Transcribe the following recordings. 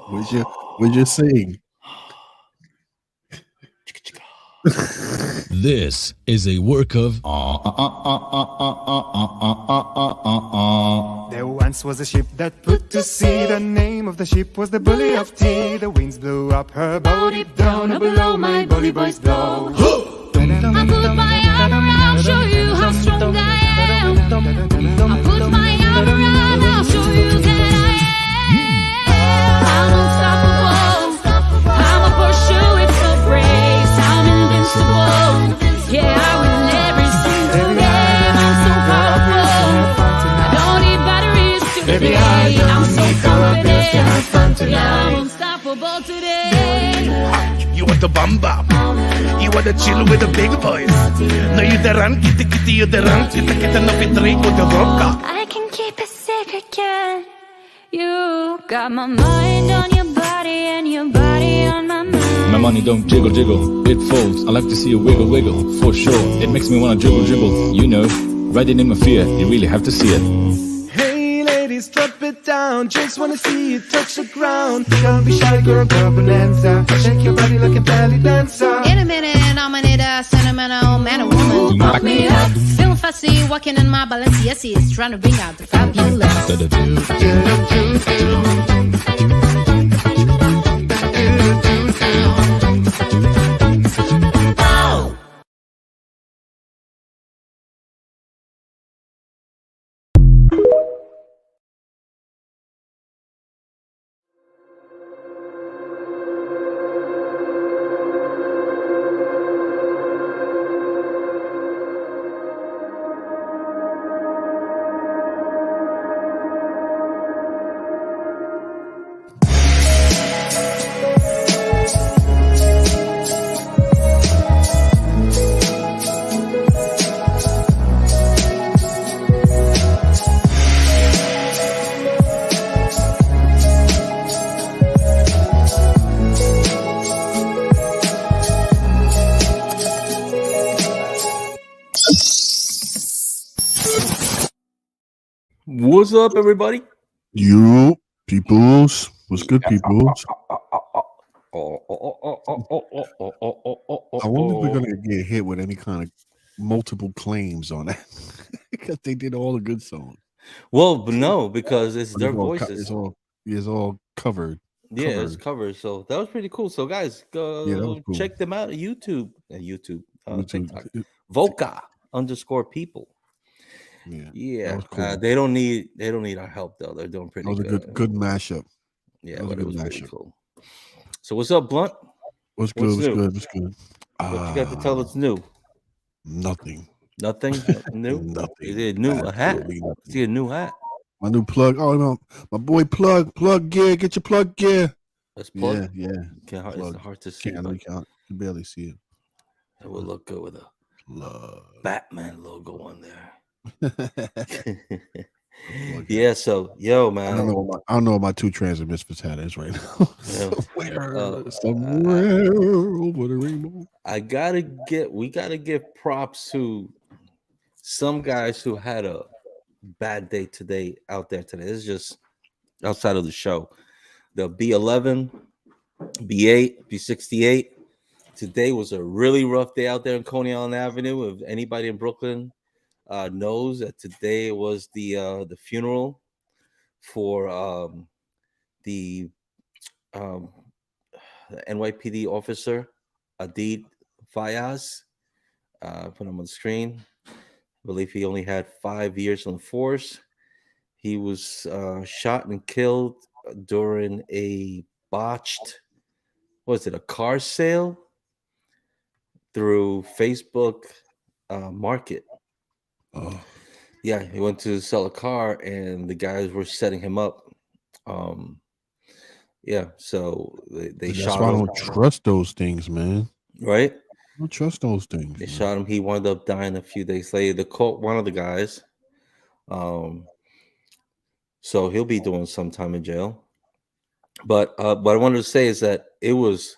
Would you sing? This is a work of There once was a ship that put to sea. The name of the ship was the Bully of Tea. The winds blew up her bow deep down below. My bully boys blow. I put my arm around, show you how strong I am. I put my arm around, I'll show you that I am. I'm unstoppable. I'm a pursue with the race. I'm invincible. Yeah, I win every single game. I'm so powerful. I don't need batteries to play. I'm so confident. Yeah, I'm unstoppable today. You want the bum bum? You want to chill with the big boys? No, you the run, kitty, you the run, kita no fit drink with the roca. I can keep a secret, can you? Got my mind on your body and your body on my mind. My money don't jiggle, jiggle, it folds. I like to see you wiggle, wiggle, for sure. It makes me wanna dribble, dribble, you know. Riding in my fear, you really have to see it. Hey ladies, drop it down. Just wanna see you touch the ground. Don't be shy, girl, go bonanza. Shake your body like a belly dancer. In a minute, I'm gonna need a sentimental man or woman. Pump me up. Feeling fussy, walking in my Balenciennes, trying to bring out the fabulous. What's up, everybody? You peoples, what's good, peoples? I wonder if we're gonna get hit with any kind of multiple claims on that because they did all the good songs. Well, but no, because it's their It's all voices. It's all covered. Yeah, it's covered. So that was pretty cool. So guys, go cool. check them out. YouTube, YouTube. TikTok, Voca_people. Yeah. Cool. They don't need our help though. They're doing pretty That was good. a good mashup. Yeah, but it was pretty cool. So what's up, Blunt? What's good? What's good? What's good? What you got to tell us new? Nothing. Nothing new. Nothing. Is it new? A hat? See a new hat? My new plug. Oh no, my boy plug gear. Get your plug gear. Let's plug. Yeah. It's hard to see. You barely see it. It will look good with a Batman logo on there. Yeah, so man, I don't know what my two transit misfits hat is right now. Somewhere over the rainbow. We gotta give props to some guys who had a bad day today out there today. This is just outside of the show. The B11, B8, B68. Today was a really rough day out there in Coney Island Avenue. If anybody in Brooklyn knows that today was the funeral for the NYPD officer Adid Fayaz. Put him on the screen. I believe he only had 5 years on the force. He was shot and killed during a botched, a car sale through Facebook Market. Oh. Yeah, he went to sell a car and the guys were setting him up. So they shot him. I don't trust those things, man. Right? I don't trust those things. They shot him. He wound up dying a few days later. They caught one of the guys. So he'll be doing some time in jail. But what I wanted to say is that it was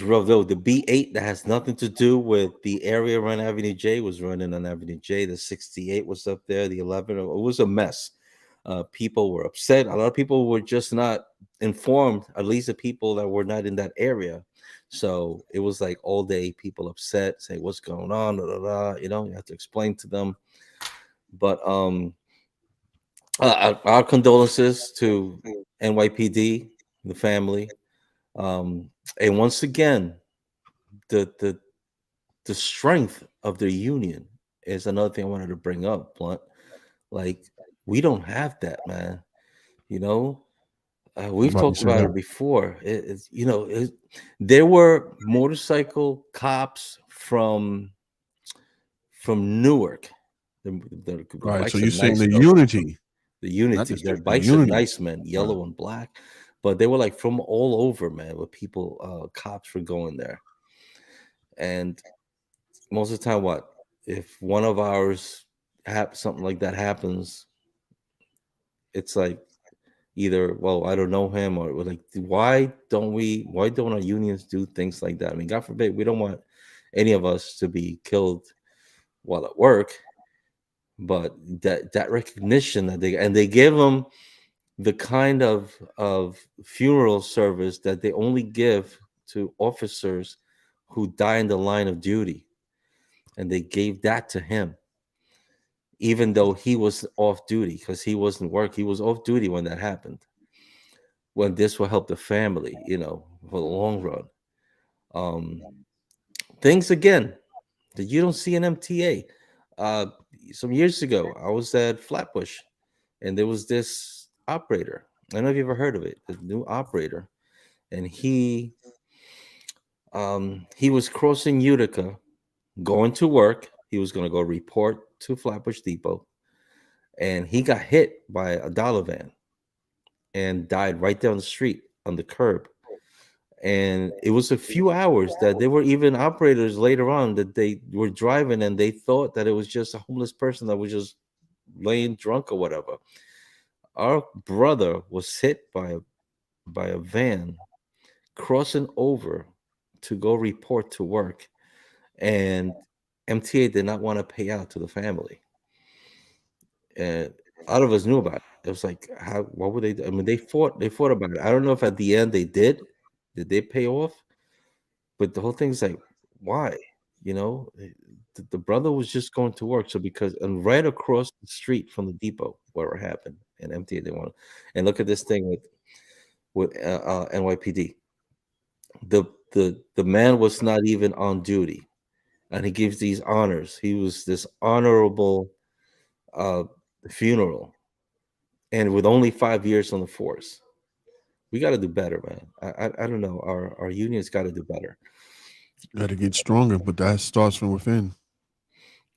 rough though. The B8 that has nothing to do with the area around Avenue J was running on Avenue J. The 68 was up there. The 11, it was a mess. People were upset. A lot of people were just not informed, at least the people that were not in that area. So it was like all day people upset, say what's going on, da, da, da, you have to explain to them. But our condolences to NYPD, the family. And once again, the strength of their union is another thing I wanted to bring up, Blunt. Like, we don't have that, man. You know, we've About to talked say about that. it before. There were motorcycle cops from Newark. The Right. So bikes are you're saying nice the though. unity, The not Unity, the their strength, the bikes are unity. nice, man, Right. yellow and black. But they were like from all over, man. Where people, cops were going there, and most of the time, what if one of ours something like that happens? It's like either, well, I don't know him, or we're like, why don't our unions do things like that? I mean, God forbid, we don't want any of us to be killed while at work, but that recognition that they give them the kind of funeral service that they only give to officers who die in the line of duty, and they gave that to him even though he was off duty, because he wasn't work, he was off duty when that happened, when this will help the family, for the long run. Um, Things again that you don't see in MTA. Uh, some years ago, I was at Flatbush, and there was this operator. I don't know if you ever heard of it. The new operator, and he was crossing Utica, going to work. He was going to go report to Flatbush Depot, and he got hit by a dollar van and died right down the street on the curb. And it was a few hours that there were even operators later on that they were driving and they thought that it was just a homeless person that was just laying drunk or whatever. Our brother was hit by a van crossing over to go report to work, and MTA did not want to pay out to the family. And all of us knew about it. It was like, how? What would they do? I mean, they fought about it. I don't know if at the end they did. Did they pay off? But the whole thing's like, why? The brother was just going to work. So because and right across the street from the depot where it happened, and MTA didn't want. And look at this thing with NYPD. The man was not even on duty, and he gives these honors. He was this honorable uh, funeral, and with only 5 years on the force. We got to do better, man. I don't know. Our unions got to do better. Got to get stronger, but that starts from within.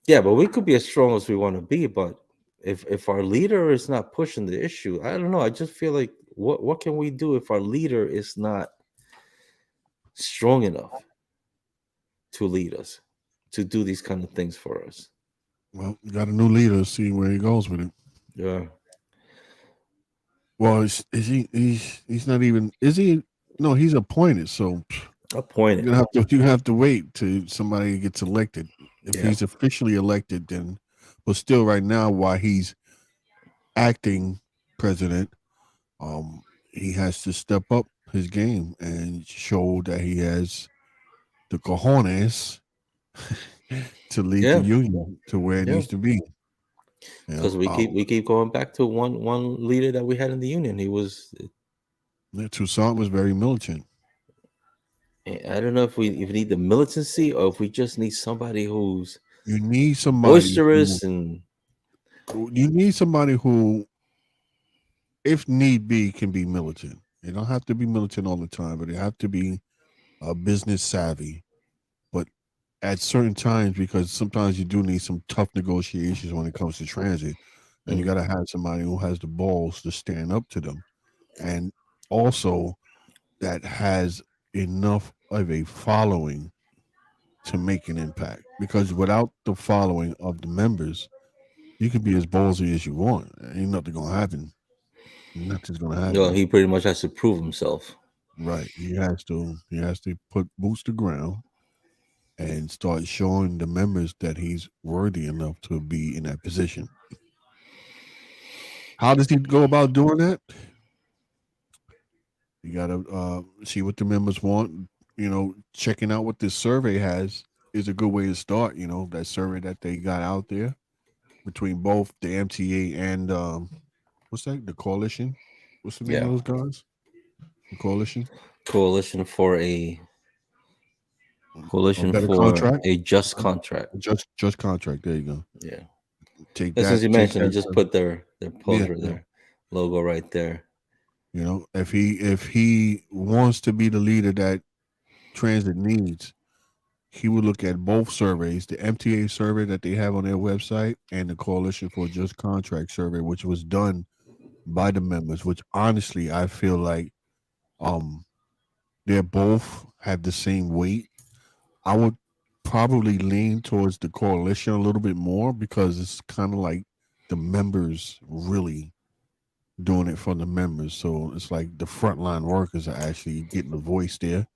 Yeah, but we could be as strong as we want to be, but if our leader is not pushing the issue, I don't know. I just feel like what can we do if our leader is not strong enough to lead us, to do these kind of things for us? Well, you got a new leader. See where he goes with it. Yeah. Well, is he? He's not even. Is he? No, he's appointed. So Appointed. you have to wait till somebody gets elected. If Yeah. he's officially elected, then, but still, right now, while he's acting president, he has to step up his game and show that he has the cojones to lead Yeah. the union to where it Yeah. needs to be. Because we keep going back to one leader that we had in the union. He was. Toussaint was very militant. I don't know if we need the militancy or if we just need somebody who's You need somebody boisterous and. you need somebody who, if need be, can be militant. They don't have to be militant all the time, but they have to be business savvy. But at certain times, because sometimes you do need some tough negotiations when it comes to transit, and you got to have somebody who has the balls to stand up to them, and also that has enough of a following to make an impact. Because without the following of the members, you can be as ballsy as you want. Ain't nothing gonna happen. Nothing's gonna happen. He pretty much has to prove himself. Right. He has to. He has to put boots to ground and start showing the members that he's worthy enough to be in that position. How does he go about doing that? You got to see what the members want. Checking out what this survey has is a good way to start. That survey that they got out there between both the MTA and what's that? The coalition. What's the name Yeah, of those guys? The coalition. coalition for A better contract. a just contract. Just contract. There you go. Yeah. Take And since that. you Take mentioned, they that. just put their Yeah, poster, yeah. their logo right there. If he wants to be the leader that transit needs, he would look at both surveys, the MTA survey that they have on their website and the Coalition for Just Contract survey, which was done by the members, which honestly I feel like um they both have the same weight. I would probably lean towards the coalition a little bit more because it's kind of like the members really doing it for the members. So it's like the frontline workers are actually getting a voice there.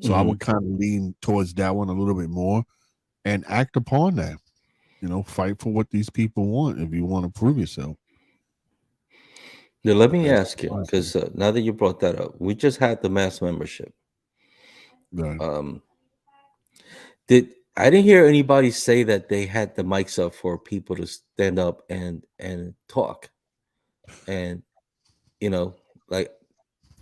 So I Hmm. would kind of lean towards that one a little bit more and act upon that. Fight for what these people want if you want to prove yourself. Now, let me That's ask you, because now that you brought that up, we just had the mass membership. right. Um, did I didn't hear anybody say that they had the mics up for people to stand up and talk, and you know, like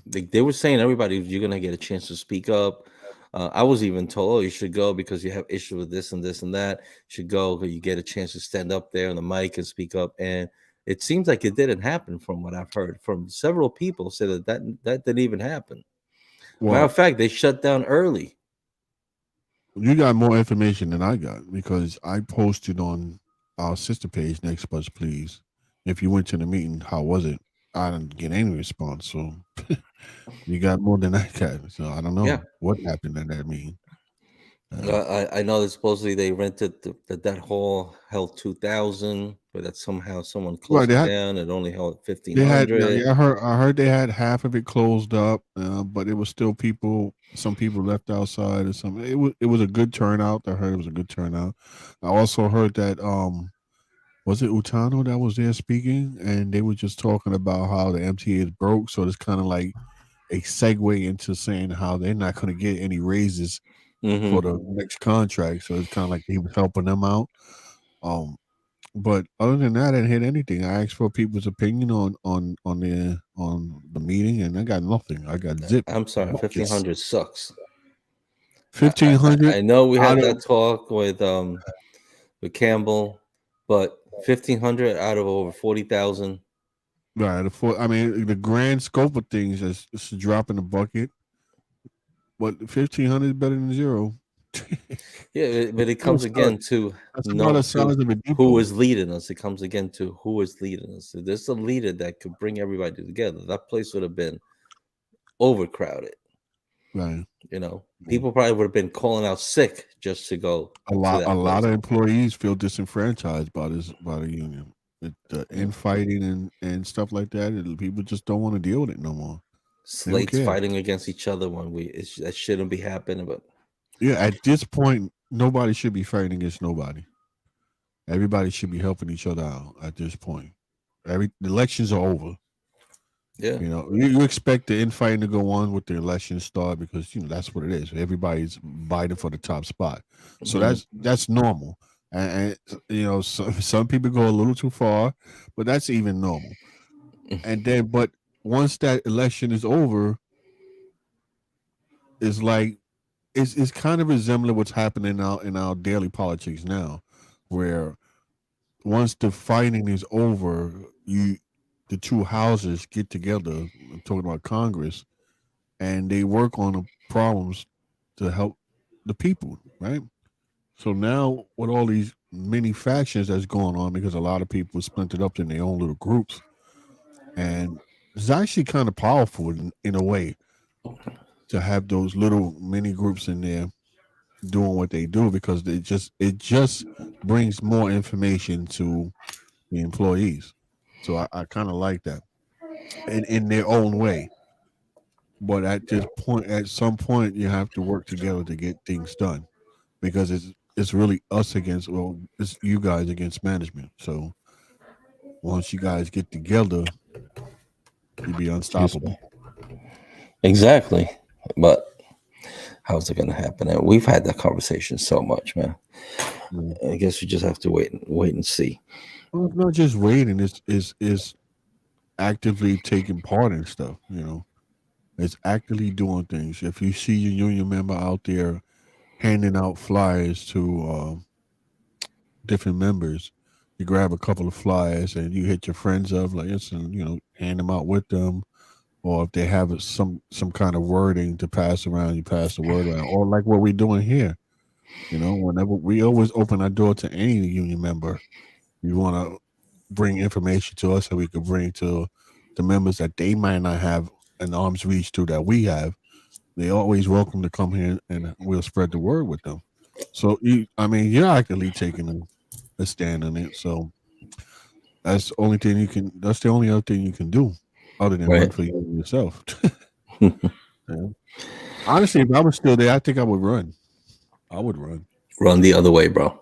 they were saying everybody you're gonna get a chance to speak up. I was even told, oh, you should go because you have issues with this and that. You should go because you get a chance to stand up there on the mic and speak up. And it seems like it didn't happen from what I've heard from several people. Said that didn't even happen. Matter of Well, fact, they shut down early. you got more information than I got because I posted on our sister page, Next Bus Please. If you went to the meeting, how was it? I didn't get any response. So you got more than I got. So I don't Yeah, know what happened at that meeting. Uh, I know that supposedly they rented that hall held 2,000, but that somehow someone right. closed it down. It only held They had, yeah, 1,500. yeah, I heard they had half of it closed up, but it was still people. Some people left outside or something. It was a good turnout. I heard it was a good turnout. I also heard that was it Utano that was there speaking, and they were just talking about how the MTA is broke. So it's kind of like a segue into saying how they're not going to get any raises Hmm. for the next contract. So it's kind of like he was helping them out. Um, but other than that, I didn't hear anything. I asked for people's opinion on the meeting, and I got nothing. I got zip I'm sorry, buckets. 1,500 sucks. I, 1,500 I know we out had of that talk with Campbell, but 1,500 out of over 40,000. right. I mean, the grand scope of things is a drop in the bucket, but 1,500 is better than zero. Yeah, but it That's comes about again to the size of a who depot. is leading us. It comes again to who is leading us. If there's a leader that could bring everybody together, that place would have been overcrowded. Right. People probably would have been calling out sick just to go A to lot a that lot place. of employees feel disenfranchised by the union. The Yeah. infighting and stuff like that. People just don't want to deal with it no more. They don't Slates care. fighting against each other when that shouldn't be happening. But Yeah, at this point, nobody should be fighting against nobody. Everybody should be helping each other out at this point. The elections are over. yeah, You expect the infighting to go on with the election start because that's what it is. Everybody's fighting for the top spot, so hmm that's normal. And some people go a little too far, but that's even normal. And then, but once that election is over, it's like it's kind of resembling what's happening now in our daily politics now, where once the fighting is over, the two houses get together. I'm talking about Congress, and they work on the problems to help the people, right? So now with all these many factions that's going on, because a lot of people are splintered up in their own little groups, and it's actually kind of powerful in a way to have those little mini groups in there doing what they do because it just brings more information to the employees. So I kind of like that, in their own way. But at some point, you have to work together to get things done because it's really us against, well, it's you guys against management. So once you guys get together, you'll be unstoppable. Exactly. But how's it gonna happen? And we've had that conversation so much, man. I guess we just have to wait and see. Well, it's not just waiting; it's actively taking part in stuff. It's actively doing things. If you see your union member out there handing out flyers to different members, you grab a couple of flyers and you hit your friends up, like, listen, hand them out with them. Or if they have some kind of wording to pass around, you pass the word around. Or like what we're doing here. Whenever we always open our door to any union member, you want to bring information to us that we could bring to the members that they might not have an arm's reach to that we have. They always welcome to come here and we'll spread the word with them. So you're actively taking a stand on it. So that's the only thing you can. That's the only other thing you can do, other than run for you yourself. Yeah. Honestly, if I was still there, I think I would run. I would run. Run the other way, bro.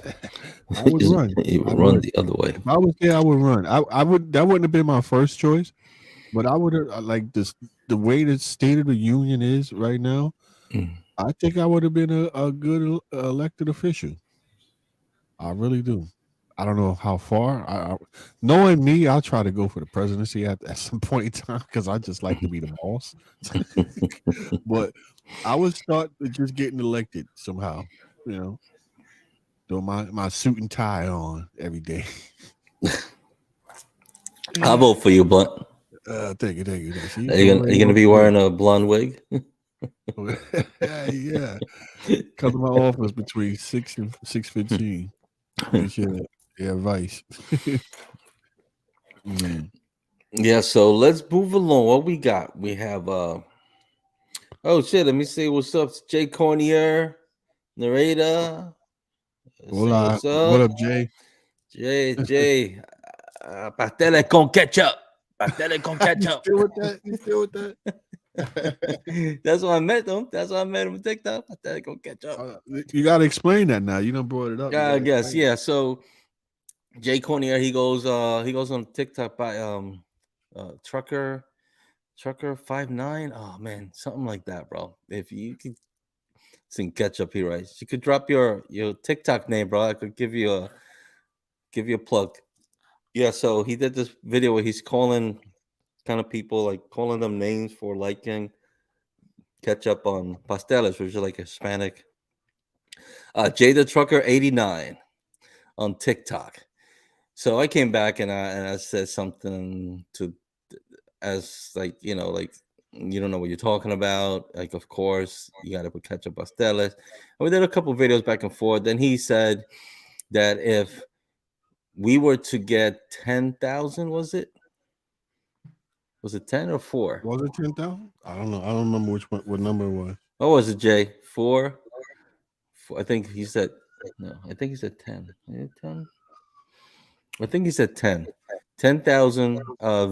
I would run. Run the other way. If I was there, I would run. I would. That wouldn't have been my first choice, but I would have like this. The way the state of the union is right now, I think I would have been a good elected official. I really do. I don't know how far. Knowing me, I'll try to go for the presidency at some point in time because I just like to be the boss. But I would start with just getting elected somehow. Throw my suit and tie on every day. I'll vote for you, Blunt. Thank you. See, are you gonna be wearing a blonde wig? Yeah. Come to my office between 6 and 6:15. Yeah, advice. Yeah, so let's move along. What we got? We have oh shit, let me say what's up to Jay Cornier, narrator. Hola. What up, Jay? Jay. Pasteles con ketchup. Pasteles con ketchup. You still with that? That's why I met him. That's why I met him on TikTok. Pasteles con ketchup. You got to explain that now. You done brought it up. I guess, yeah. So Jay Cornier, he goes on TikTok by Trucker 59. Oh man, something like that, bro. If you could sing ketchup, he writes. You could drop your TikTok name, bro. I could give you a plug. Yeah, so he did this video where he's calling kind of people, like calling them names for liking ketchup on pasteles, which are like Hispanic. Jay the Trucker 89 on TikTok. So I came back and I said something as like, like, you don't know what you're talking about. Like, of course, you got to put ketchup pasteles. And we did a couple videos back and forth. Then he said that if we were to get 10,000, was it 10 or 4? Was it 10,000? I don't know. I don't remember what number it was. What was it, Jay? 4? I think he said 10. 10? I think he said 10. 10,000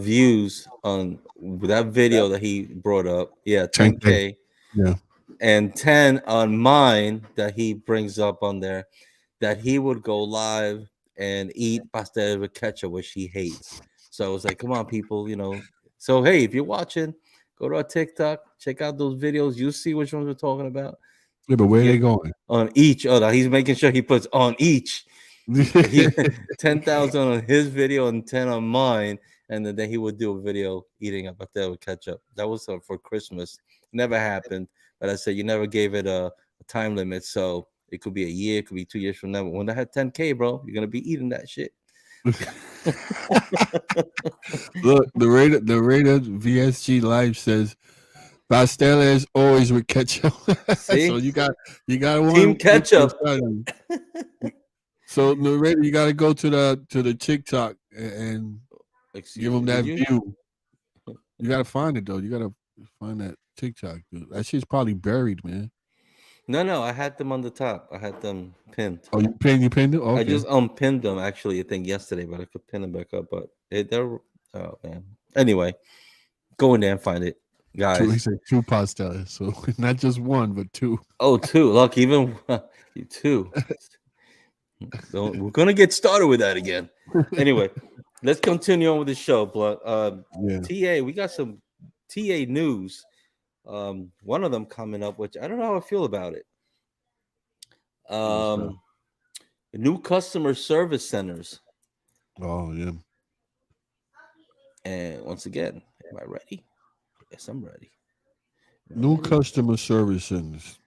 views on that video that he brought up. Yeah, 10K. Yeah. And 10 on mine that he brings up on there, that he would go live and eat pastel with ketchup, which he hates. So I was like, come on, people, So, hey, if you're watching, go to our TikTok, check out those videos. You see which ones we're talking about. Yeah, but where are they going? On each other. He's making sure he puts on each. 10,000 on his video and 10 on mine, and then he would do a video eating a pastel with ketchup. That was for Christmas. Never happened, but I said you never gave it a time limit, so it could be a year, it could be 2 years from now. But when I had 10K, bro, you're gonna be eating that shit. Look, the rated VSG Live says pasteles always with ketchup. See? So you got one Team ketchup. So narrator, you got to go to the TikTok and give them that view. You got to find it though. You got to find that TikTok, dude. That shit's probably buried, man. No, I had them on the top. I had them pinned. Oh, you pinned it? Okay. I just unpinned them actually, I think yesterday, but I could pin them back up. But they're man. Anyway, go in there and find it, guys. He said 2 pasteles, so not just 1, but 2. Oh, 2. Look, even 2. We're gonna get started with that again. Anyway, let's continue on with the show, Blunt. Yeah. TA, we got some TA news. One of them coming up, which I don't know how I feel about it. What's that? New customer service centers. Oh yeah. And once again, am I ready? Yes, I'm ready. New customer service centers.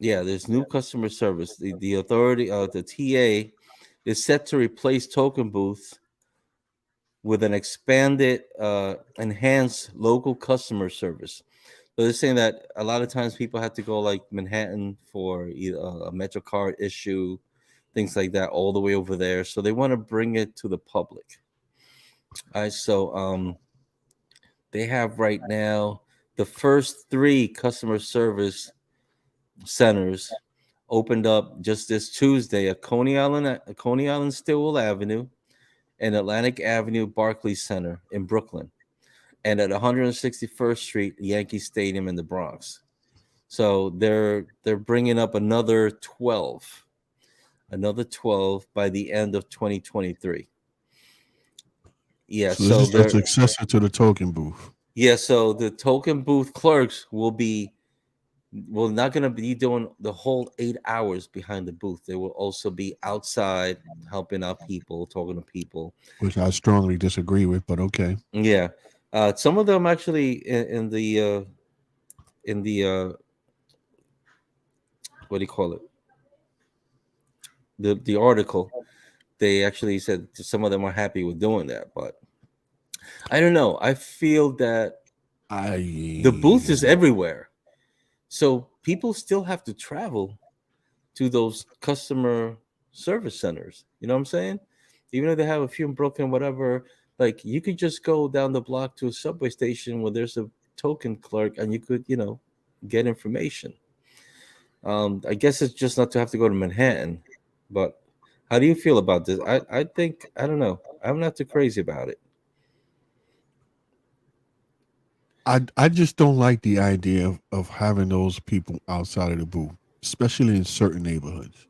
Yeah, there's new customer service. The authority, the TA, is set to replace token booth with an expanded, enhanced local customer service. So they're saying that a lot of times people have to go like Manhattan for either a Metro card issue, things like that, all the way over there. So they want to bring it to the public. All right, so they have right now the first 3 customer service centers opened up just this Tuesday at Coney Island Stillwell Avenue, and Atlantic Avenue Barclays Center in Brooklyn, and at 161st Street Yankee Stadium in the Bronx. So they're bringing up another 12 by the end of 2023. Yeah, So this so is the they're successor to the token booth. yeah, so the token booth clerks will not going to be doing the whole 8 hours behind the booth. They will also be outside helping out people, talking to people. Which I strongly disagree with, but okay. Yeah, some of them actually in the what do you call it? The article, they actually said some of them are happy with doing that, but I don't know. I feel that the booth is everywhere, so people still have to travel to those customer service centers. You know what I'm saying? Even if they have a few in Brooklyn, whatever, like you could just go down the block to a subway station where there's a token clerk and you could, get information. I guess it's just not to have to go to Manhattan, but how do you feel about this? I think, I don't know. I'm not too crazy about it. I just don't like the idea of having those people outside of the booth, especially in certain neighborhoods.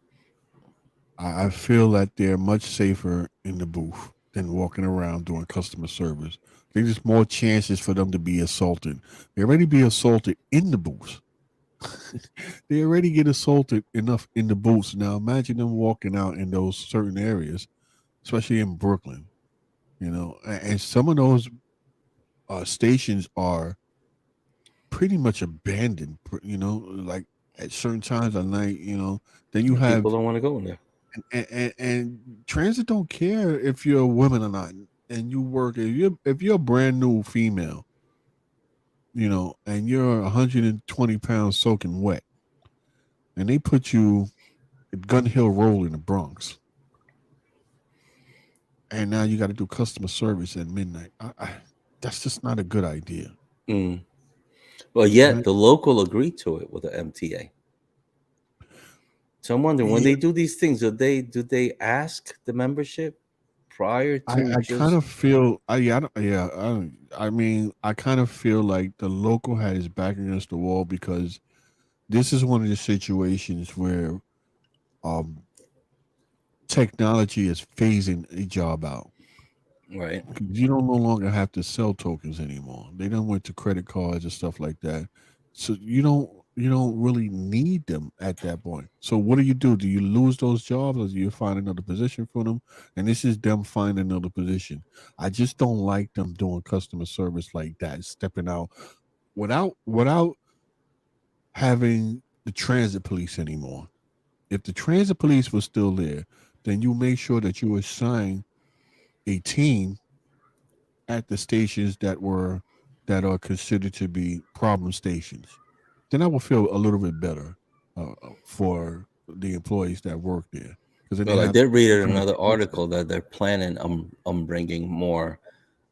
I feel that they're much safer in the booth than walking around doing customer service. There's just more chances for them to be assaulted. They already be assaulted in the booth. They already get assaulted enough in the booths. Now imagine them walking out in those certain areas, especially in Brooklyn. And some of those stations are pretty much abandoned. Like at certain times of night. Then you have People don't want to go in there. and transit don't care if you're a woman or not, and you work. If you're a brand new female, and you're 120 pounds soaking wet, and they put you at Gun Hill Road in the Bronx, and now you got to do customer service at midnight. That's just not a good idea. Mm. Well, yet Right? the local agreed to it with the MTA. So I'm wondering, when Yeah, they do these things, do they ask the membership prior to I kind just of feel. Yeah, I don't, yeah. I mean, I kind of feel like the local had his back against the wall because this is one of the situations where um technology is phasing a job out. right? You don't no longer have to sell tokens anymore. They don't went to credit cards and stuff like that. So you don't really need them at that point. So what do? Do you lose those jobs or do you find another position for them? And this is them finding another position. I just don't like them doing customer service like that, stepping out without having the transit police anymore. If the transit police was still there, then you make sure that you assign a team at the stations that are considered to be problem stations. Then I will feel a little bit better for the employees that work there because then they Well, I have did read some in kind of another protection. article that they're planning on bringing more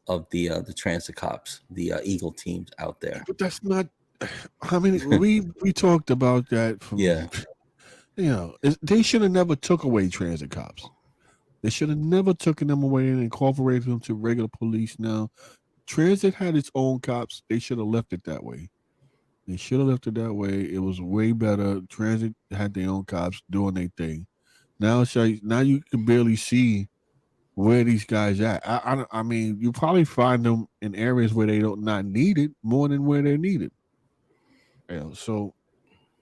of the transit cops, the Eagle teams out there. But that's not. I mean, we talked about that from. Yeah, They should have never took away transit cops. They should have never taken them away and incorporated them to regular police. Now, transit had its own cops. They should have left it that way. They should have left it that way. It was way better. Transit had their own cops doing their thing. Now you can barely see where these guys at. I mean, you probably find them in areas where they don't not needed more than where they're needed. You know, so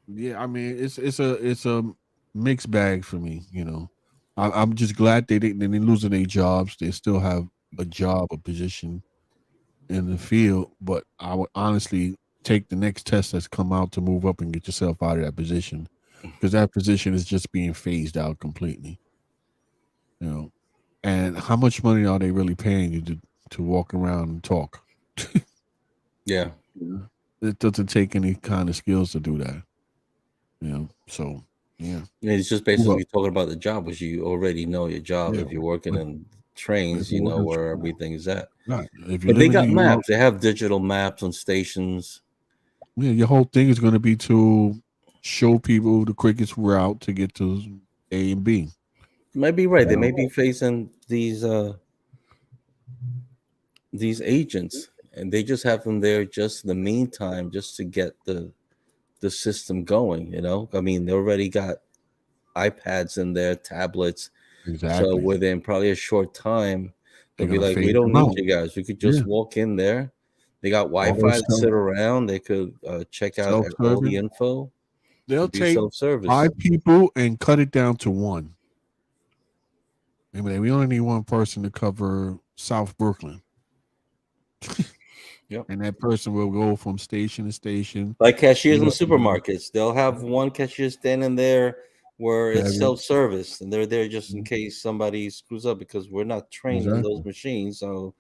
yeah, I mean, it's a mixed bag for me. You know, I'm just glad they didn't losing their jobs. They still have a job, a position in the field. But I would honestly take the next test that's come out to move up and get yourself out of that position, because that position is just being phased out completely. You know, and how much money are they really paying you to walk around and talk? Yeah. It doesn't take any kind of skills to do that. You know, so yeah. It's just basically talking about the job, which you already know your job. Yeah. If you're working in trains, you know where everything is at. Right. If you But live they in got New York, maps. They have digital maps on stations. yeah, your whole thing is going to be to show people the quickest route to get to A and B. You might be right. They may be facing these agents, and they just have them there just in the meantime, just to get the system going. You know, I mean, they already got iPads in there, tablets. Exactly. So within probably a short time, they'll They're be gonna like, "We phase don't them need out. you guys. We could just Yeah. walk in there. They got All Wi-Fi those to sit around. They could check out all the self-serving. info. They'll Be take self-service. 5 people and cut it down to 1. I mean, we only need 1 person to cover South Brooklyn. Yep. And that person will go from station to station. Like cashiers in Yep. supermarkets, they'll have one cashier standing there where it's Heavy. self-service, and they're there just in case somebody screws up, because we're not trained in those Exactly. machines. So,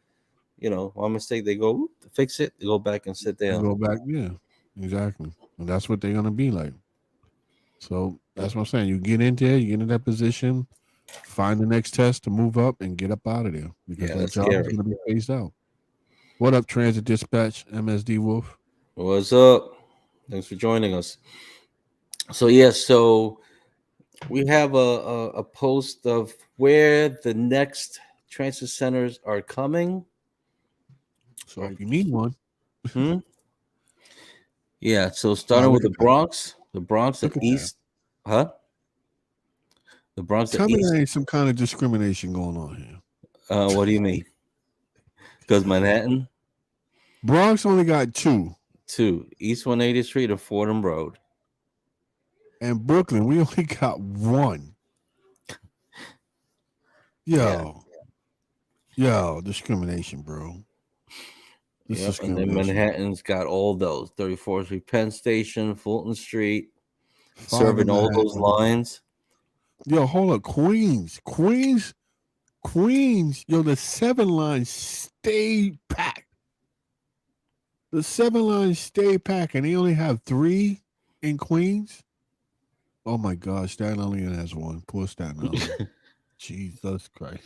you know, one mistake, they go fix it, they go back and sit And down. go back, yeah, exactly. And that's what they're gonna be like. So that's what I'm saying. You get in there, you get in that position, find the next test to move up and get up out of there, because Yeah, that that's job is scary. gonna be phased out. What up, Transit Dispatch, MSD Wolf? What's up? Thanks for joining us. So so we have a post of where the next transit centers are coming. So if you need one, Yeah, so starting with the Bronx Look and at East, huh? The Bronx tell and me East. there ain't some kind of discrimination going on here. What do you mean? Because Manhattan, Bronx only got 2, East 180th Street and Fordham Road. and Brooklyn we only got 1. Yo, discrimination, bro. Yep, and then Manhattan's got all those 34th Street, Penn Station, Fulton Street, 5 serving in all those Manhattan. lines. Yo, hold up, Queens. Yo, the 7 lines stay packed. The 7 lines stay packed, and they only have 3 in Queens. Oh my gosh, Staten Island has 1. Poor Staten Island. Jesus Christ.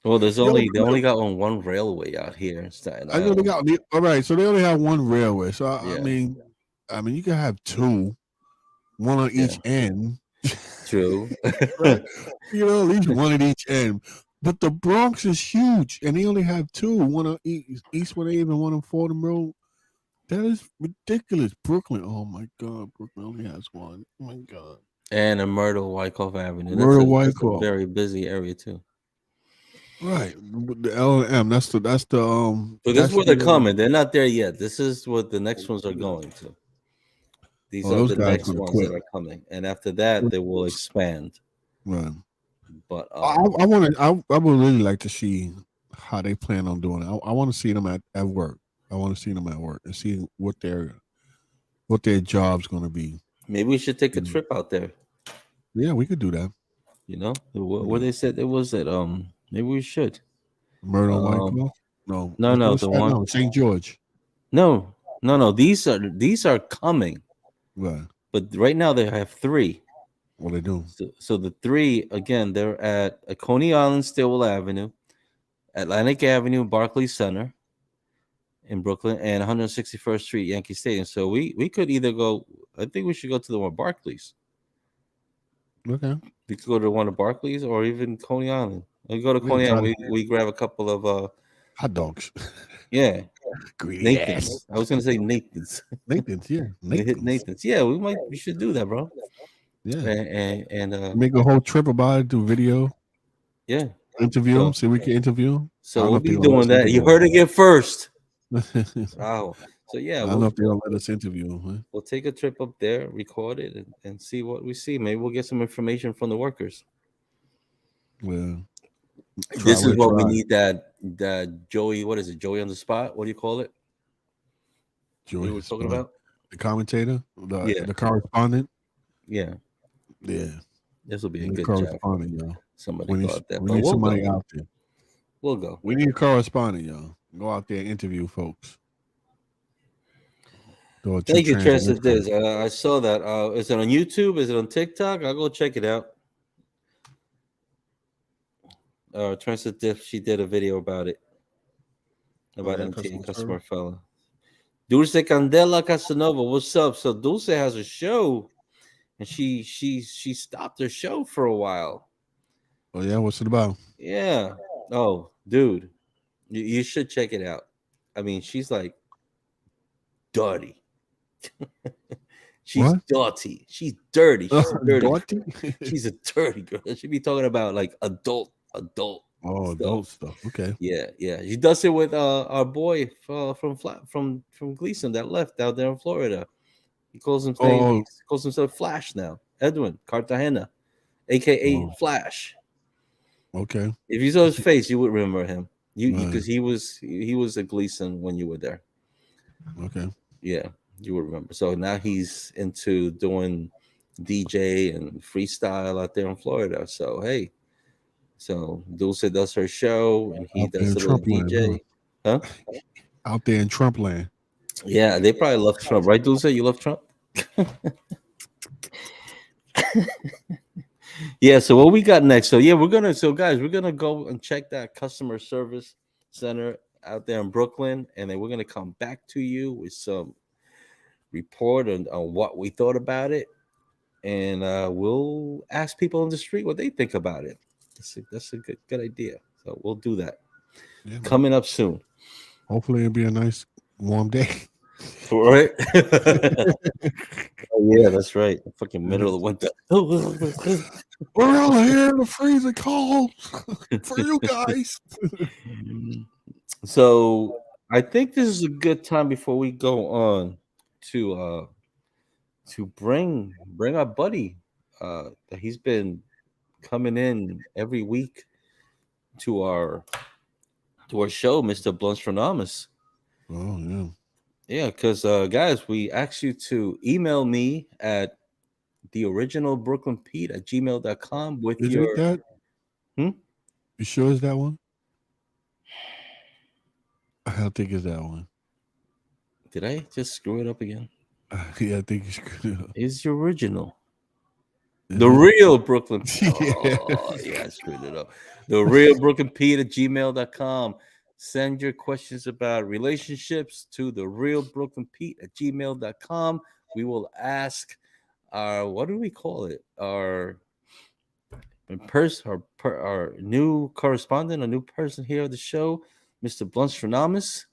Well, they only got on one railway out here in Staten I know they Island. got all right, so they only have 1 railway. So Yeah. I mean, you can have 2, 1 on each end. True. You know, at least 1 at each end. But the Bronx is huge, and they only have 2, 1 on East 180 and 1 on Fordham Road. That is ridiculous. Brooklyn, oh my God, Brooklyn only has 1. Oh my God. And a Myrtle Wyckoff Avenue. Myrtle That's a Wyckoff. very busy area too. Right, the L and M. That's the. But this is where they're coming. They're not there yet. This is what the next ones are going to. These are the next ones that are coming, and after that, they will expand. Right. But I would really like to see how they plan on doing it. I want to see them at work. I want to see them at work and see what their job's going to be. Maybe we should take a trip out there. Yeah, we could do that. You know, where they said it was at. Maybe we should. Myrtle Wyckoff? No, the one St. George. No. These are coming. Right. But right now they have 3. What they do? So the 3 again, they're at Coney Island, Stillwell Avenue, Atlantic Avenue, Barclays Center in Brooklyn, and 161st Street, Yankee Stadium. So we could either go. I think we should go to the one Barclays. Okay. We could go to one of Barclays or even Coney Island. We go to Coney Island. We grab a couple of hot dogs. Yeah. Nathan's. I was gonna say Nathan's. Nathan's, yeah. Nathan's. Yeah, we should do that, bro. Yeah. And make a whole trip about it, do video. Yeah. Interview So- him. See, we can interview him. I So don't know we'll if they be gonna doing let us that. You interview heard it here first. him. Wow. So yeah, I don't know if they're gonna let us interview him. Huh? we'll take a trip up there, record it, and see what we see. Maybe we'll get some information from the workers. Well, This is what we try. need. That Joey. What is it? Joey on the spot. What do you call it? Joey, We were talking about. the commentator, Yeah. the correspondent. Yeah. Yeah, This will be a the good job. correspondent, y'all. Somebody We go need, out there, we but need we'll somebody go. out there. We'll go. We need a correspondent, y'all. Go out there and interview folks. Thank you, Transit Diz. I saw that. Is it on YouTube? Is it on TikTok? I'll go check it out. Transit Diz, she did a video about it. About MTA customer fella. Dulce Candela Casanova, what's up? So Dulce has a show, and she stopped her show for a while. Oh yeah, what's it about? Yeah. Oh, dude, you should check it out. I mean, she's like dirty. She's What? dirty. She's dirty. She's a dirty. Dirty? She's a dirty girl. She'd be talking about like adult Oh, stuff. adult stuff. Okay. Yeah. She does it with our boy from Gleason that left out there in Florida. He calls himself Flash now. Edwin Cartagena, aka Flash. Okay. If you saw his face, you would remember him. You Right. because he was a Gleason when you were there. Okay. Yeah, you would remember. So now he's into doing DJ and freestyle out there in Florida. So hey, so Dulce does her show and he Out there does in a little Trump land, DJ. Huh? Out there in Trump land. Yeah, they probably love Trump, right, Dulce? You love Trump? Yeah, so what we got next? So yeah, guys, we're gonna go and check that customer service center out there in Brooklyn, and then we're gonna come back to you with some report on what we thought about it, and we'll ask people on the street what they think about it. That's a good idea. So we'll do that. Yeah, Coming up soon. hopefully it'll be a nice warm day. Right? Oh, yeah, that's right. Fucking middle of winter. We're all here in the freezing cold for you guys. So I think this is a good time before we go on to bring our buddy that he's been coming in every week to our show, Mr. Bluntsranamus. Oh yeah. Yeah, because guys, we asked you to email me at theoriginalbrooklynpete@gmail.com with Is your it that? You sure it's that one? I don't think it's that one. Did I just screw it up again? Yeah, I think you screwed it up. It's the original. Is The it? real Brooklyn. Yeah. Oh, yeah, I screwed it up. The real Brooklyn Pete at gmail.com. Send your questions about relationships to the real Brooklyn Pete at gmail.com. We will ask our, what do we call it? Our new correspondent, a new person here at the show, Mr. Bluntsranamus.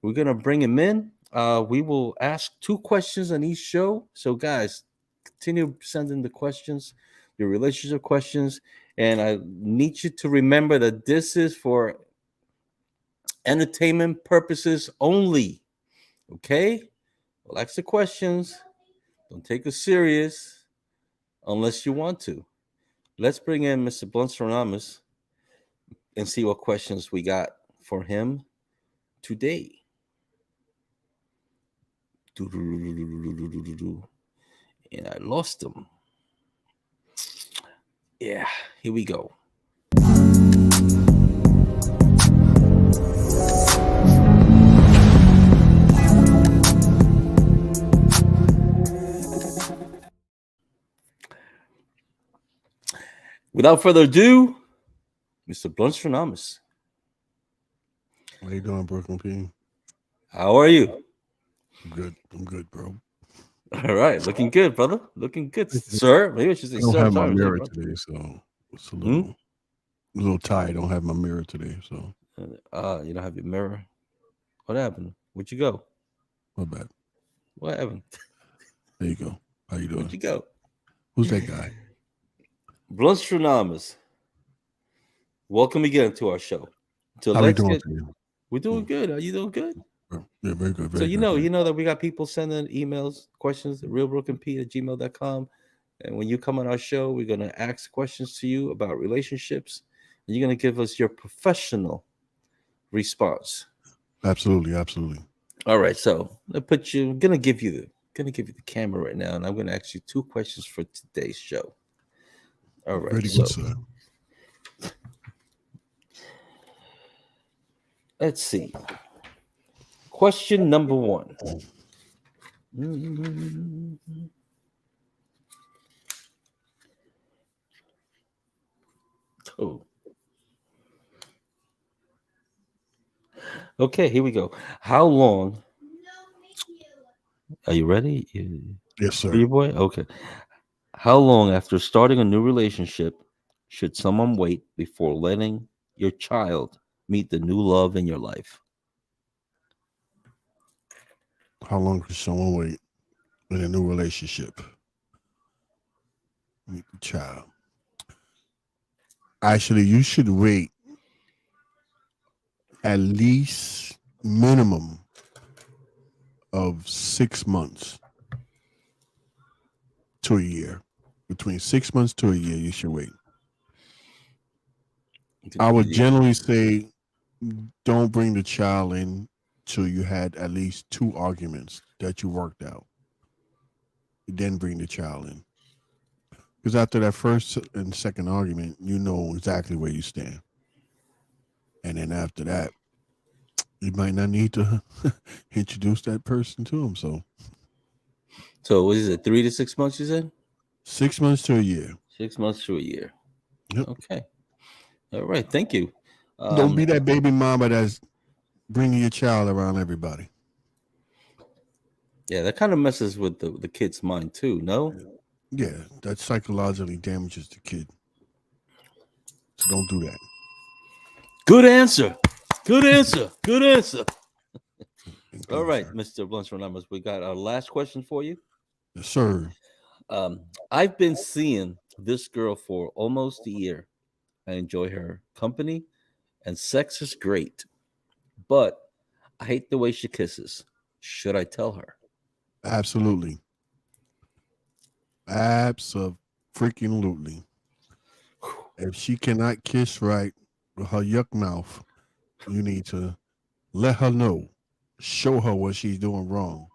We're going to bring him in. We will ask 2 questions on each show. So, guys, continue sending the questions, your relationship questions. And I need you to remember that this is for entertainment purposes only. Okay? Well, ask the questions. Don't take us serious unless you want to. Let's bring in Mr. Bluntsranamus and see what questions we got for him today. And I lost him. Yeah, here we go. Without further ado, Mr. Bluntsranamus. How you doing, Brooklyn P? How are you? I'm good, bro. All right, looking good, brother. Looking good, sir. Maybe I should say I don't sir. have my Sorry, mirror brother. today, so it's a little tired. I don't have my mirror today, so You don't have your mirror. What happened? Where'd you go? my bad. What happened? There you go. How you doing? Where'd you go? Who's that guy? Bluntsranamus. welcome again to our show. So How we let's doing get. today? We're doing good. Are you doing good? Yeah, very good. So Very good. you know that we got people sending emails, questions, realbrookenp@gmail.com. And when you come on our show, we're gonna ask questions to you about relationships, and you're gonna give us your professional response. Absolutely, absolutely. All right, so I put you. I'm gonna give you the camera right now, and I'm gonna ask you 2 questions for today's show. All right, Very so good, sir. let's see. Question number 1. Mm. Oh. Okay, here we go. How long? Are you ready? Yes, sir. Pretty boy? Okay. How long after starting a new relationship should someone wait before letting your child meet the new love in your life? How long should someone wait in a new relationship? Meet the child. Actually, you should wait at least minimum of 6 months to a year. Between 6 months to a year, you should wait. I would generally say don't bring the child in till you had at least 2 arguments that you worked out. Then bring the child in. Because after that first and second argument, you know exactly where you stand. And then after that, you might not need to introduce that person to him. So what is it? 3 to 6 months, you said? 6 months to a year. 6 months to a year. Yep. Okay. All right. Thank you. Don't be that baby mama that's bringing your child around everybody. Yeah, that kind of messes with the kid's mind too, no? Yeah, that psychologically damages the kid. So don't do that. Good answer. Good answer. Good answer. All right, sir. Mr. Bluntsranamus, we got our last question for you. Yes, sir. I've been seeing this girl for almost a year. I enjoy her company, and sex is great, but I hate the way she kisses. Should I tell her? Absolutely. Abso-freaking-lutely. If she cannot kiss right with her yuck mouth, you need to let her know. Show her what she's doing wrong.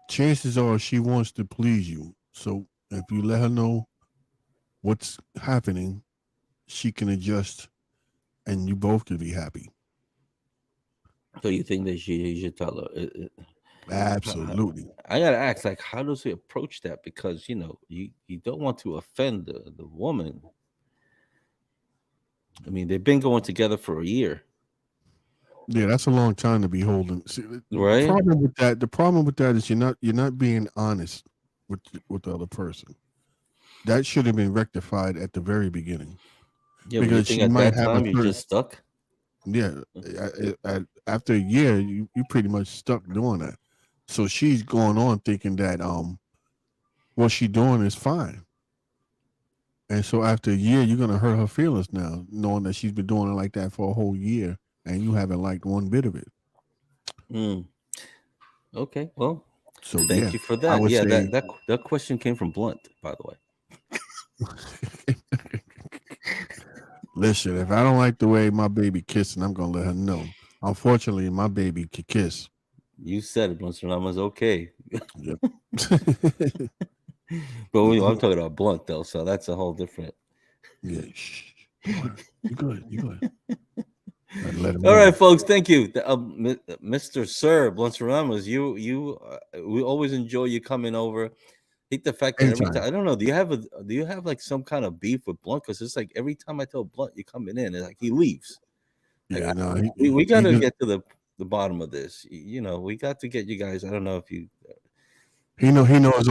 Chances are she wants to please you. So if you let her know what's happening, she can adjust and you both can be happy. So you think that you should tell her? Absolutely. I gotta ask, like, how does he approach that? Because you don't want to offend the woman. I mean, they've been going together for a year. Yeah, that's a long time to be holding. See, right? The problem with that is you're not being honest with the other person. That should have been rectified at the very beginning. Yeah, because you think at that time you're just stuck. Yeah, after a year, you pretty much stuck doing that. So she's going on thinking that what she's doing is fine. And so after a year, you're gonna hurt her feelings now, knowing that she's been doing it like that for a whole year, and you haven't liked one bit of it. Okay, well, so thank you for that. Yeah, that question came from Blunt, by the way. Listen, if I don't like the way my baby kissing, I'm gonna let her know. Unfortunately, my baby can kiss. You said it, Bluntsranamus. Okay. Yep. But I'm talking about Blunt though, so that's a whole different. Yeah. You good. All right, folks. Thank you, Mr. Sir Bluntsranamus. We always enjoy you coming over. I think the fact that every time, I don't know, do you have like some kind of beef with Blunt? Because it's like every time I tell Blunt you're coming in, it's like he leaves. Yeah, like, we got to get to the bottom of this. We got to get you guys. I don't know if you. He knows there's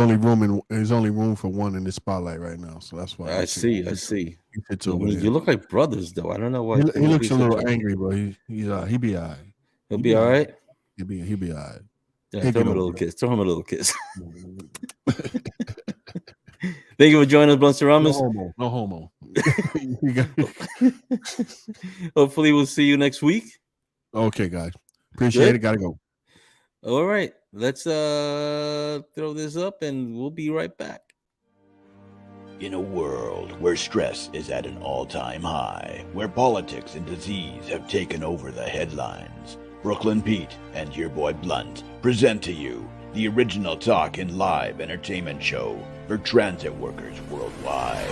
only room for one in the spotlight right now, so that's why. I see. You look like brothers, though. I don't know why. He looks a little angry, but he be all right. He'll be all right. He'll be all right. Yeah, throw him a little kiss. Throw him a little kiss. Thank you for joining us, Bluntsranamus. No homo. You got- Hopefully, we'll see you next week. Okay, guys. Appreciate Good. it. Gotta go. All right, let's throw this up, and we'll be right back. In a world where stress is at an all-time high, where politics and disease have taken over the headlines, Brooklyn Pete and your boy Blunt present to you the original talk and live entertainment show for transit workers worldwide.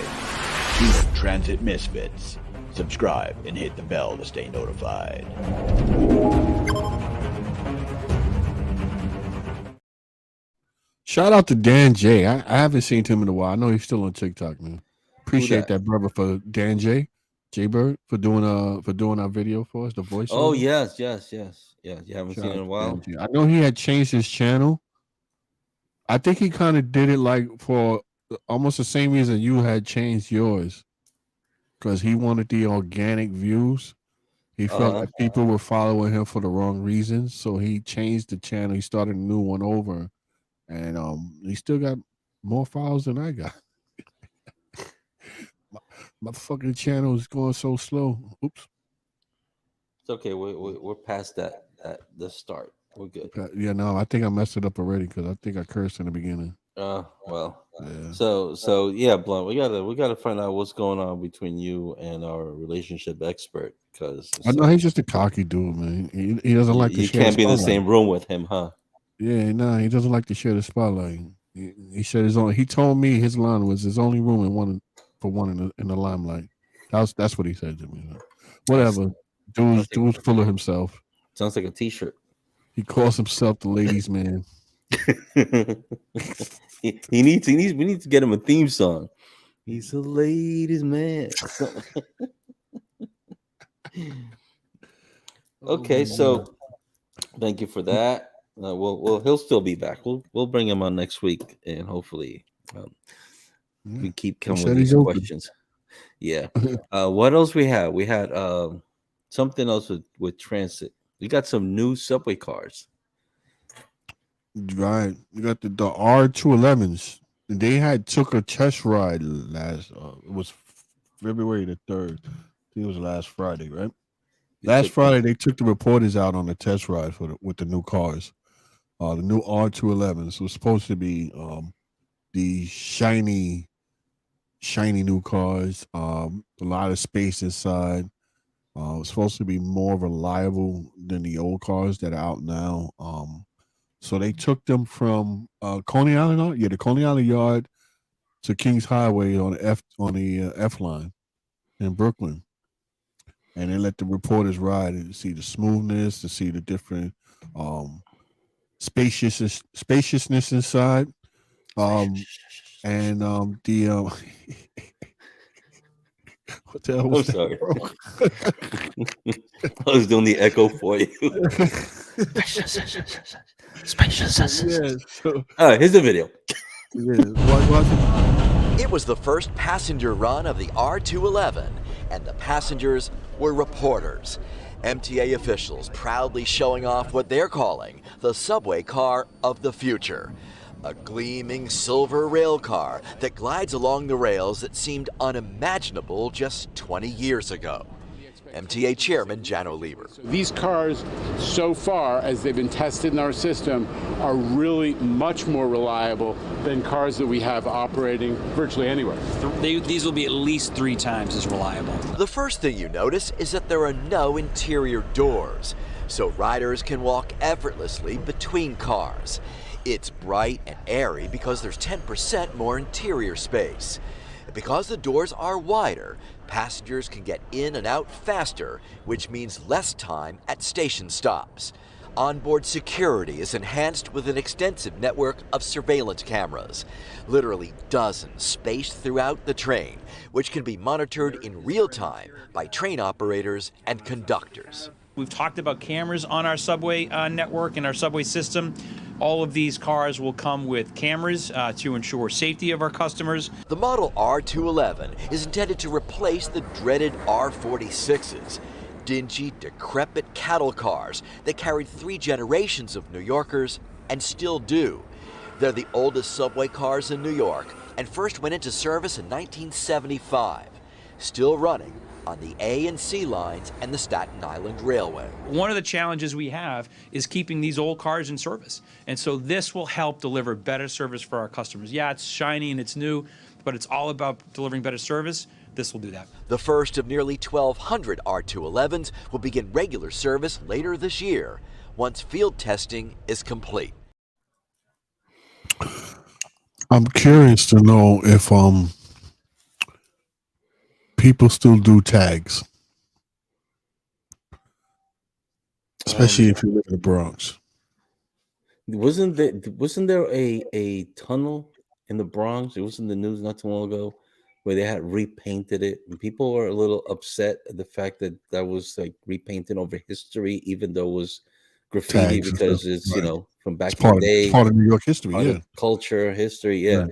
Team Transit Misfits. Subscribe and hit the bell to stay notified. Shout out to Dan J. I haven't seen him in a while. I know he's still on TikTok, man. Appreciate that brother for Dan J. J Bird for doing our video for us, the voice. Oh yes. Yeah. You haven't Shout seen it out in a to while. Dan J. I know he had changed his channel. I think he kind of did it like for almost the same reason you had changed yours, because he wanted the organic views. He felt like people were following him for the wrong reasons, so he changed the channel. He started a new one over, and he still got more files than I got. my fucking channel is going so slow. Oops. It's okay. We're past that at the start. We're good. Yeah, no, I think I messed it up already because I think I cursed in the beginning. Well. Yeah. So yeah, Blunt. We gotta find out what's going on between you and our relationship expert, because I know he's just a cocky dude, man. He doesn't like to you share can't be in the spotlight. same room with him, huh? Yeah, no, he doesn't like to share the spotlight. He said his own. He told me his line was his only room in the limelight. That's what he said to me. Whatever. Dude's full of himself. Sounds like a T-shirt. He calls himself the ladies' man. We need to get him a theme song. He's a ladies' man. Okay, so thank you for that. He'll still be back. We'll bring him on next week, and hopefully we keep coming with these questions. Yeah. What else we had? We had something else with transit. We got some new subway cars. Right. We got the R211s. They took a test ride last. It was February the 3rd. I think it was last Friday, right? Last Friday they took the reporters out on a test ride with the new cars. The new R211s was supposed to be the shiny new cars. A lot of space inside. It's supposed to be more reliable than the old cars that are out now. So they took them from Coney Island, the Coney Island yard to Kings Highway on the F line in Brooklyn, and they let the reporters ride and see the smoothness, to see the different spaciousness inside, and the what the hell was I'm sorry. I was doing the echo for you. Yeah, so, all right, here's the video. It was the first passenger run of the R211, and the passengers were reporters. MTA officials proudly showing off what they're calling the subway car of the future. A gleaming silver rail car that glides along the rails that seemed unimaginable just 20 years ago. MTA Chairman Jano Lieber. These cars, so far as they've been tested in our system, are really much more reliable than cars that we have operating virtually anywhere. These will be at least 3 times as reliable. The first thing you notice is that there are no interior doors, so riders can walk effortlessly between cars. It's bright and airy because there's 10% more interior space. Because the doors are wider, passengers can get in and out faster, which means less time at station stops. Onboard security is enhanced with an extensive network of surveillance cameras, literally dozens spaced throughout the train, which can be monitored in real time by train operators and conductors. We've talked about cameras on our subway network and our subway system. All of these cars will come with cameras to ensure safety of our customers. The model R211 is intended to replace the dreaded R46s, dingy, decrepit cattle cars that carried 3 generations of New Yorkers and still do. They're the oldest subway cars in New York and first went into service in 1975. still running on the A and C lines and the Staten Island Railway. One of the challenges we have is keeping these old cars in service. And so this will help deliver better service for our customers. Yeah, it's shiny and it's new, but it's all about delivering better service. This will do that. The first of nearly 1,200 R211s will begin regular service later this year, once field testing is complete. I'm curious to know if people still do tags, especially if you live in the Bronx. Wasn't there a tunnel in the Bronx? It was in the news not too long ago where they had repainted it, and people were a little upset at the fact that that was like repainted over history, even though it was graffiti, Tags and because stuff, it's right. from back It's in part the of, day, it's part of New York history, part yeah. of culture, history, yeah. Right.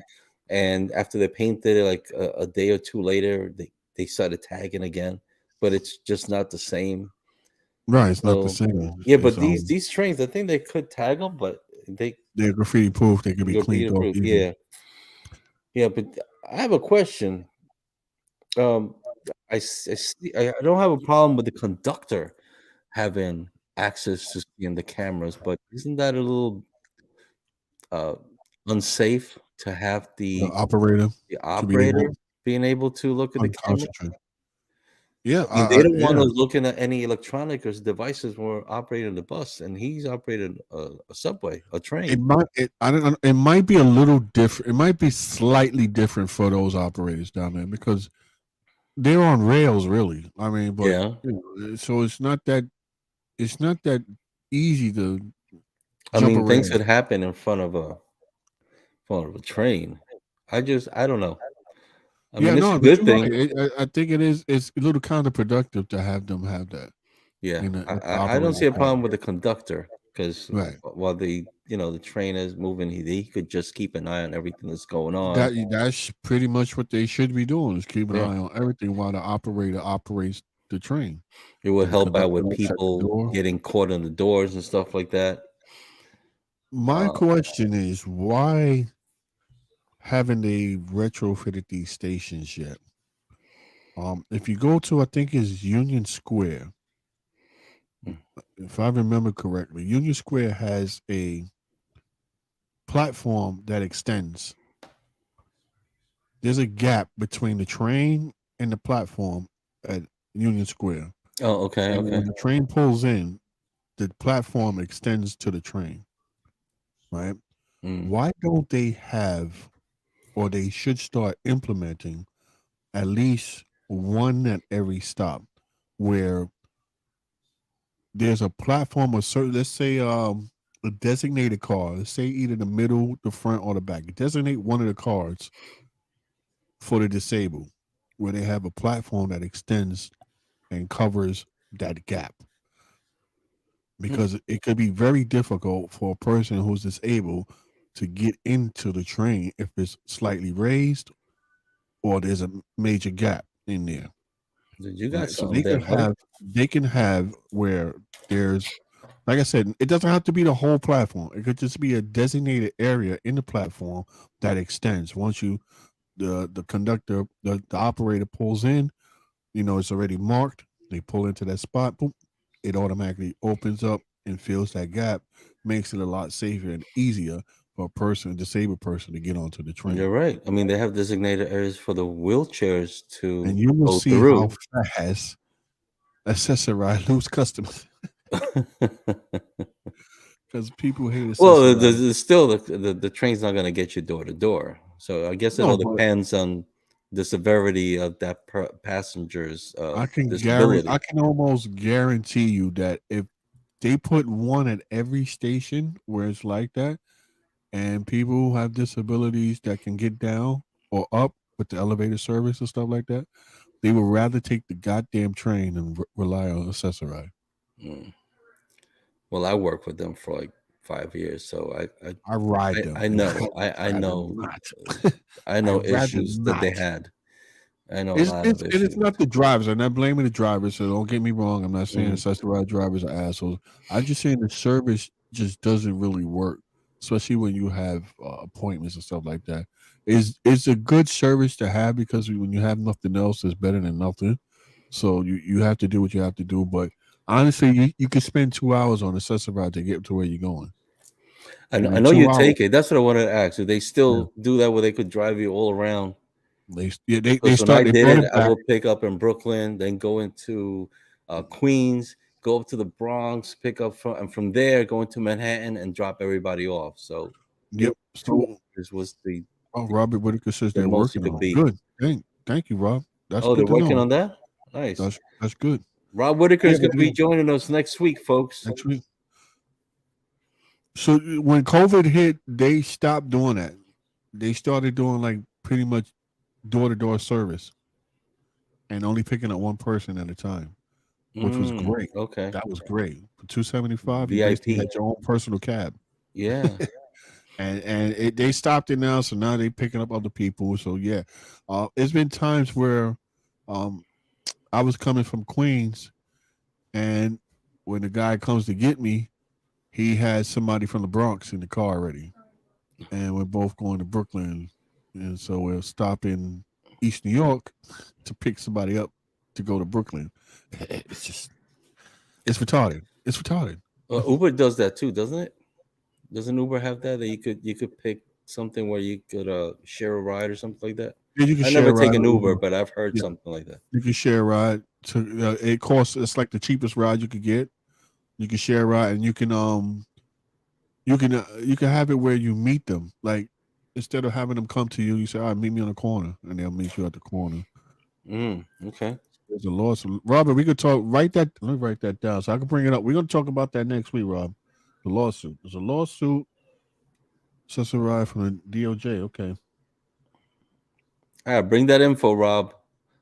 And after they painted it, like a day or two later, they started tagging again, but it's just not the same. Right, it's not the So, same. yeah, It's, but these trains, I think they could tag them, but they're graffiti proof. They could be graffiti cleaned off. proof, easily. yeah. Yeah, but I have a question. I don't have a problem with the conductor having access to seeing the cameras, but isn't that a little unsafe to have The operator the to be able operator being able to look at the to camera? concentrate. Yeah, I mean, they don't want yeah. us looking at any electronic or devices when we're operating the bus, and he's operating a subway, a train. It might be a little different. It might be slightly different for those operators down there because they're on rails, really. I mean, but Yeah. So it's not that easy to. I jump mean, a things rail. could happen in front of a train. I don't know. I Yeah, mean, it's no, a but good you're thing. right. I think it is. It's a little counterproductive to have them have that. Yeah, In the I don't see a operating problem with the conductor because Right. while the train is moving, he could just keep an eye on everything that's going on. That's pretty much what they should be doing is keep an Yeah. eye on everything while the operator operates the train. It would And the help out conductor with looks at the people door. getting caught in the doors and stuff like that. My question is why haven't they retrofitted these stations yet? If you go to, I think it's Union Square, if I remember correctly, Union Square has a platform that extends. There's a gap between the train and the platform at Union Square. Oh, okay, And okay. when the train pulls in, the platform extends to the train. Right? Why don't they have, or they should start implementing at least one at every stop where there's a platform of certain, let's say a designated car, let's say either the middle, the front, or the back. Designate one of the cars for the disabled where they have a platform that extends and covers that gap. Because it could be very difficult for a person who's disabled to get into the train if it's slightly raised or there's a major gap in there. Dude, you got So something there, buddy. they can have where there's, like I said, it doesn't have to be the whole platform. It could just be a designated area in the platform that extends. Once the conductor, the operator pulls in, it's already marked. They pull into that spot, boom, it automatically opens up and fills that gap, makes it a lot safer and easier for a disabled person to get onto the train. You're right. I mean, they have designated areas for the wheelchairs to And you will go see through. how fast Accessorize lose customers. Because people hate Well, Accessorize. still the train's not going to get you door to door. So I guess it No, all but depends on the severity of that passenger's I can disability. I can almost guarantee you that if they put one at every station where it's like that, and people who have disabilities that can get down or up with the elevator service and stuff like that, they would rather take the goddamn train and rely on Accessorize. Well, I worked with them for like 5 years, so I ride them. I know. I know. I know I'd rather issues that they not. had. I know a lot It's of issues. it's not the drivers. I'm not blaming the drivers, so don't get me wrong. I'm not saying Mhm. Accessorize drivers are assholes. I'm just saying the service just doesn't really work especially when you have appointments and stuff like that. It's a good service to have because when you have nothing else, it's better than nothing. So you have to do what you have to do. But honestly, you can spend 2 hours on a Accessoride to get to where you're going. I And know, I in know you 2 hours, take it. That's what I wanted to ask. Do they yeah, still do that where they could drive you all around? they Because when I they did brought it, it I back. will pick up in Brooklyn, then go into Queens, go up to the Bronx, pick up from, and from there go into Manhattan and drop everybody off. So Yep. doing 2 hours was Oh, Robert Whitaker says the they're most you working could on it. beat. Good. Thank you, Rob. That's Oh, they're good to working know. on that? Nice. That's good. Rob Whitaker Yeah, is going to be joining us next week, folks. next week. So when COVID hit, they stopped doing that. They started doing like pretty much door-to-door service and only picking up one person at a time, which was great. Okay. That was great. For $275, you basically VIP. had your own personal cab. Yeah. and they stopped it now, so now they picking up other people. So yeah, it's been times where I was coming from Queens, and when the guy comes to get me, he has somebody from the Bronx in the car already, and we're both going to Brooklyn, and so we'll stop in East New York to pick somebody up to go to Brooklyn. It's retarded. It's retarded. Uber does that too, doesn't it? Doesn't Uber have that you could pick something where you could share a ride or something like that? Yeah, you can I share never a ride taken with Uber, Uber. but I've heard Yeah, something like that. you can share a ride. It costs. It's like the cheapest ride you could get. You can share a ride, and you can have it where you meet them. Like instead of having them come to you, you say, "All right, meet me on the corner," and they'll meet you at the corner. Okay. There's a lawsuit. Robert, we could talk. Write that. Let me write that down so I can bring it up. We're gonna talk about that next week, Rob. The lawsuit. There's a lawsuit. Accessoride from the DOJ. Okay. All right, bring that info, Rob.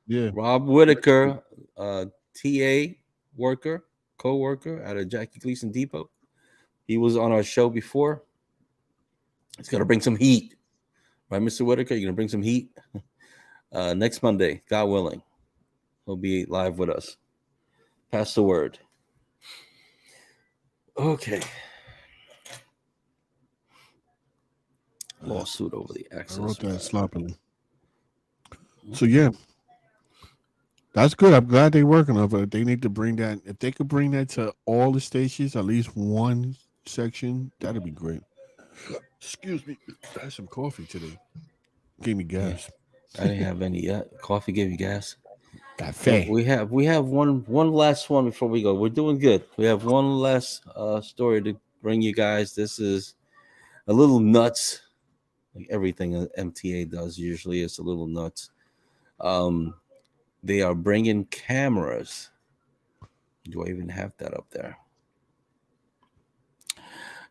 Yeah. Rob Whitaker, TA worker, co-worker at a Jackie Gleason Depot. He was on our show before. He's gonna bring some heat, right, Mr. Whitaker? You're gonna bring some heat next Monday, God willing. He'll be live with us. Pass the word. Okay. Lawsuit over the access. I wrote that sloppily. So yeah, that's good. I'm glad they're working on it. But they need to bring that. If they could bring that to all the stations, at least one section, that'd be great. Excuse me. I had some coffee today. Gave me gas. I didn't have any yet. Coffee gave you gas. Cafe. We have one last one before we go. We're doing good. We have one last story to bring you guys. This is a little nuts. Like everything MTA does usually is a little nuts. They are bringing cameras. Do I even have that up there?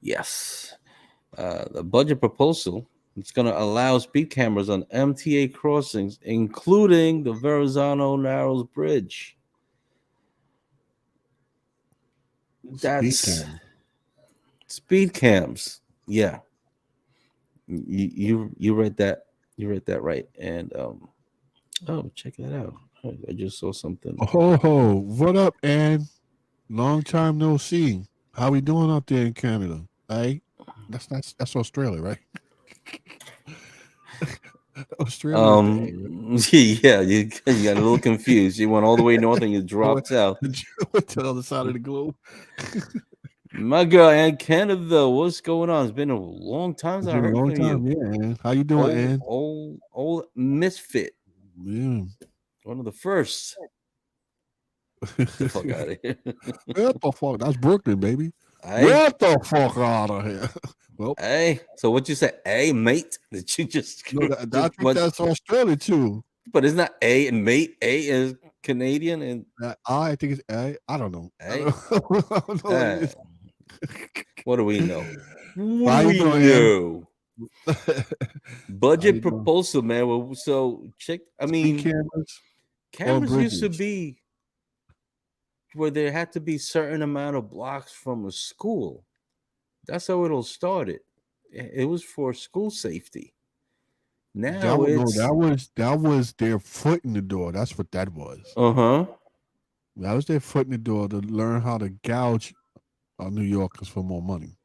Yes. The budget proposal, it's going to allow speed cameras on MTA crossings, including the Verrazano Narrows Bridge. That's speed cams. Yeah. You read that. You read that right. And oh, check that out. I just saw something. Oh, what up, Ann? Long time no see. How we doing out there in Canada? Hey, that's Australia, right? Australia. Yeah, you got a little confused. You went all the way north and you dropped south. To the other side of the globe. My girl, Ann Canada, what's going on? It's been a long time since I heard from you. Yeah, Ann. How you doing, Ann? Old misfit. Yeah. One of the first. Get the fuck out of here. What the fuck? That's Brooklyn, baby. Hey. Get the fuck out of here. Well, hey, so what you say? Hey, mate. Did you just? No, I think that's Australia too. But isn't that A and mate? A is Canadian and I think it's A. I don't know. A. I don't know. What do we know? What do we know? Budget proposal, man. Well, so check. I mean, cameras used to be where there had to be certain amount of blocks from a school. That's how it all started. It was for school safety. Now that was their foot in the door. That's what that was. That was their foot in the door to learn how to gouge New Yorkers for more money.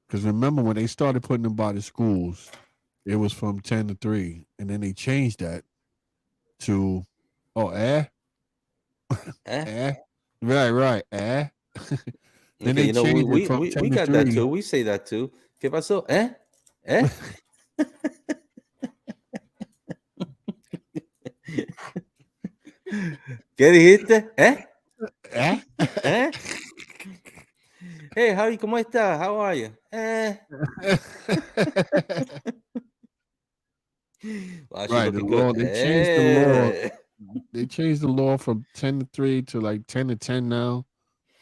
Because remember when they started putting them by the schools, it was from 10 to 3, and then they changed that to Eh? right then Okay, they you know, changed it from we 10 to got that 3. too. We say that too. ¿Qué pasó? Eh? ¿Qué dijiste? ¿Eh? Hey, Harry, ¿cómo estás? How are you? Wow, she Right, the looking law, good. they changed the law. They changed the law from 10 to 3 to like 10 to 10 now.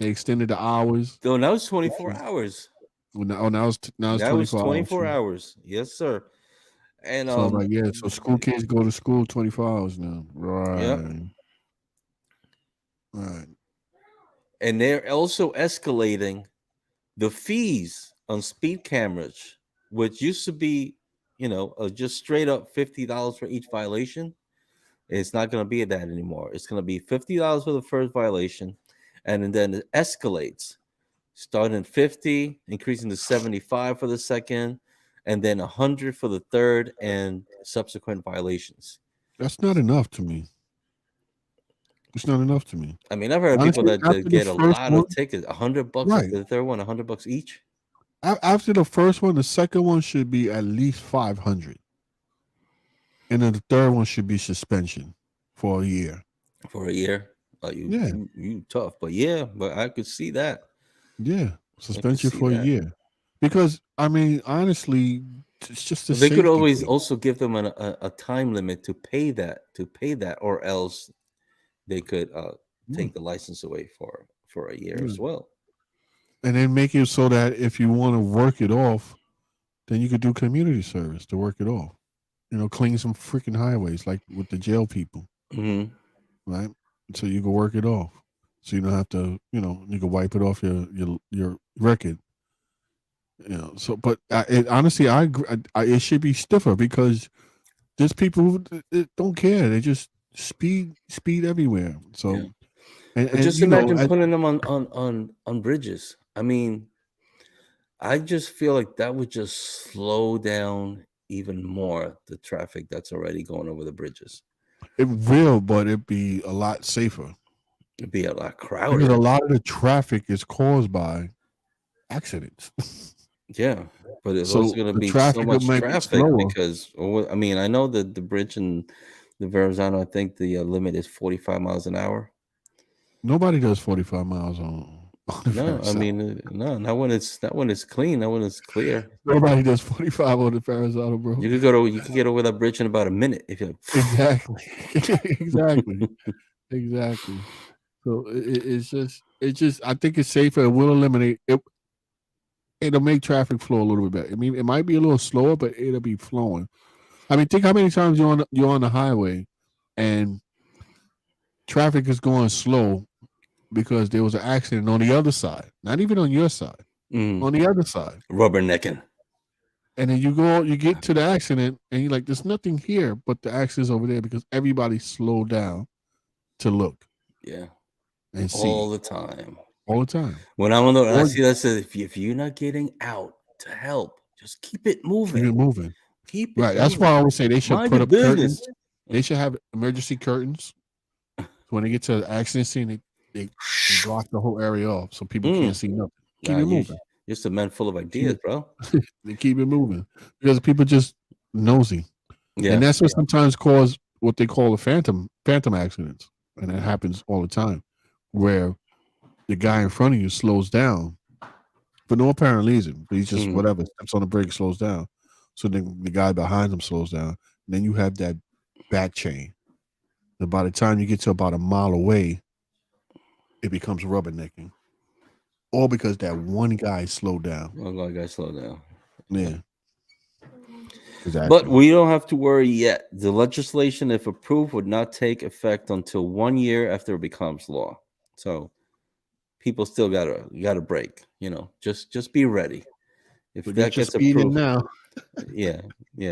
They extended the hours. So now it's 24 hours. Now it's That was 24 hours. 24 hours. Yes, sir. And So like so school kids go to school 24 hours now. Right. Right. And they're also escalating the fees on speed cameras, which used to be, just straight up $50 for each violation. It's not going to be that anymore. It's going to be $50 for the first violation, and then it escalates, starting at 50, increasing to 75 for the second, and then 100 for the third and subsequent violations. That's not enough to me. It's not enough to me. I mean, I've heard Honestly, people that get a lot of tickets, $100 right. after the third one, $100 each. After the first one, the second one should be at least 500, and then the third one should be suspension for a year. For a year, you tough, but I could see that. Yeah, suspension for a year, because I mean, honestly, it's just a they could always thing. also give them a time limit to pay that, or else they could take the license away for a year as well. And then make it so that if you want to work it off, then you could do community service to work it off. Clean some freaking highways like with the jail people. Mm-hmm. Right? So you can work it off. So you don't have to, you can wipe it off your record. So, but honestly, I agree. It should be stiffer because there's people who don't care. They just speed everywhere. So, and just imagine putting them on bridges. I mean, I just feel like that would just slow down even more the traffic that's already going over the bridges. It will, but it'd be a lot safer. It'd be a lot crowded. Because a lot of the traffic is caused by accidents. Yeah, but it's also going to be so much traffic because, I mean, I know that the bridge in the Verrazano, I think the limit is 45 miles an hour. Nobody does 45 miles on no, I mean, no, not when it's clean, not when it's clear. Nobody does 45 on the Verrazano, bro. You could get over that bridge in about a minute if you exactly. Exactly. So it's just I think it's safer. It will eliminate it. It'll make traffic flow a little bit better. I mean, it might be a little slower, but it'll be flowing. I mean, think how many times you're on the highway and traffic is going slow because there was an accident on the other side, not even on your side, on the other side, rubbernecking. And then you get to the accident, and you're like, "There's nothing here," but the accident's over there because everybody slowed down to look. Yeah, and see all the time. All the time. When I'm on the, I see that says if you're not getting out to help, just keep it moving. Keep it moving. Keep it right. moving. That's why I always say they should put up business. Curtains. They should have emergency curtains. So when they get to the accident scene, they block the whole area off so people can't see nothing. Keep it moving. You're just a man full of ideas, bro. They keep it moving because people just nosy. Yeah. And that's what sometimes cause what they call the phantom accidents. And that happens all the time where the guy in front of you slows down for no apparent reason. He's just whatever, steps on the brake, slows down. So then the guy behind him slows down. And then you have that back chain. And by the time you get to about a mile away, it becomes rubbernecking. All because that one guy slowed down. One guy slowed down. Yeah. Exactly. But we don't have to worry yet. The legislation, if approved, would not take effect until 1 year after it becomes law. So people still got a break. Just be ready. If that gets approved now. yeah.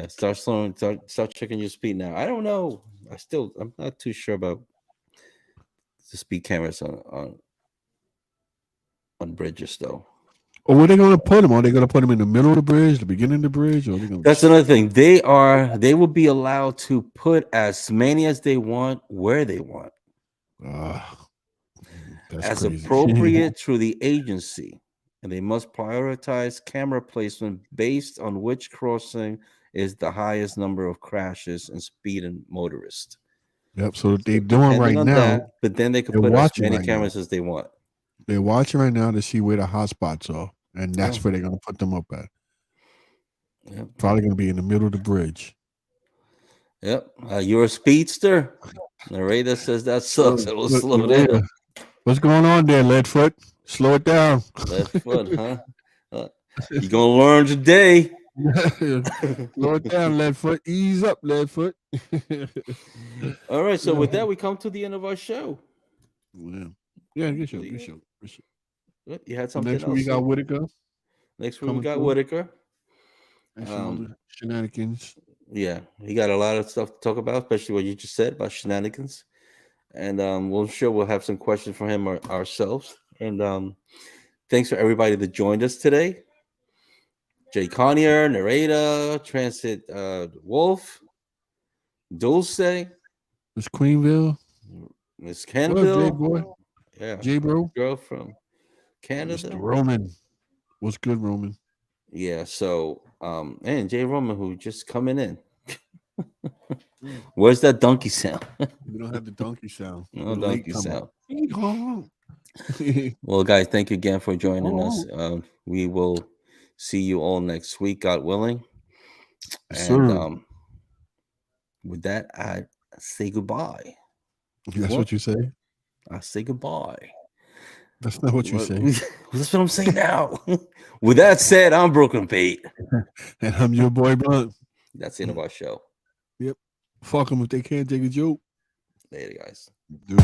Start slowing. Start checking your speed now. I don't know. I'm not too sure about the speed cameras on bridges though. Or where they going to put them? Are they going to put them in the middle of the bridge, the beginning of the bridge, or are they going? That's another thing. They will be allowed to put as many as they want where they want, that's as crazy. appropriate through the agency, and they must prioritize camera placement based on which crossing is the highest number of crashes and speeding motorists. Yep. So they're doing right now. That, but then they can put as many cameras as they want. They're watching right now to see where the hot spots are, and that's where they're going to put them up at. Yep. Probably going to be in the middle of the bridge. Yep. You're a speedster. Narrator says that sucks. It'll slow down. What's going on there, Leadfoot? Slow it down. Leadfoot, huh? You're going to learn today. Slow it down, Leadfoot. Ease up, Leadfoot. All right. So with that, we come to the end of our show. Yeah, good show. Good. You had something next else? Week we got Whitaker. Next week we got Whitaker. Shenanigans. Yeah, he got a lot of stuff to talk about, especially what you just said about shenanigans. And we'll have some questions for him ourselves. And thanks for everybody that joined us today. Jay Connier, Narrator, Transit Wolf, Dulce, Miss Queenville, Miss Kenville, J boy, yeah, J bro, girl from Canada, Mr. Roman. What's good, Roman? Yeah, so and Jay Roman who just coming in. Where's that donkey sound? We don't have the donkey sound. No donkey sound. Well, guys, thank you again for joining us. We will see you all next week, God willing. And with that, I say goodbye. That's what you say? I say goodbye. That's not what you say. That's what I'm saying now. With that said, I'm Brooklyn Pete. And I'm your boy Blunt. That's the end of our show. Yep. Fuck them if they can't take a joke. Later, guys. Dude.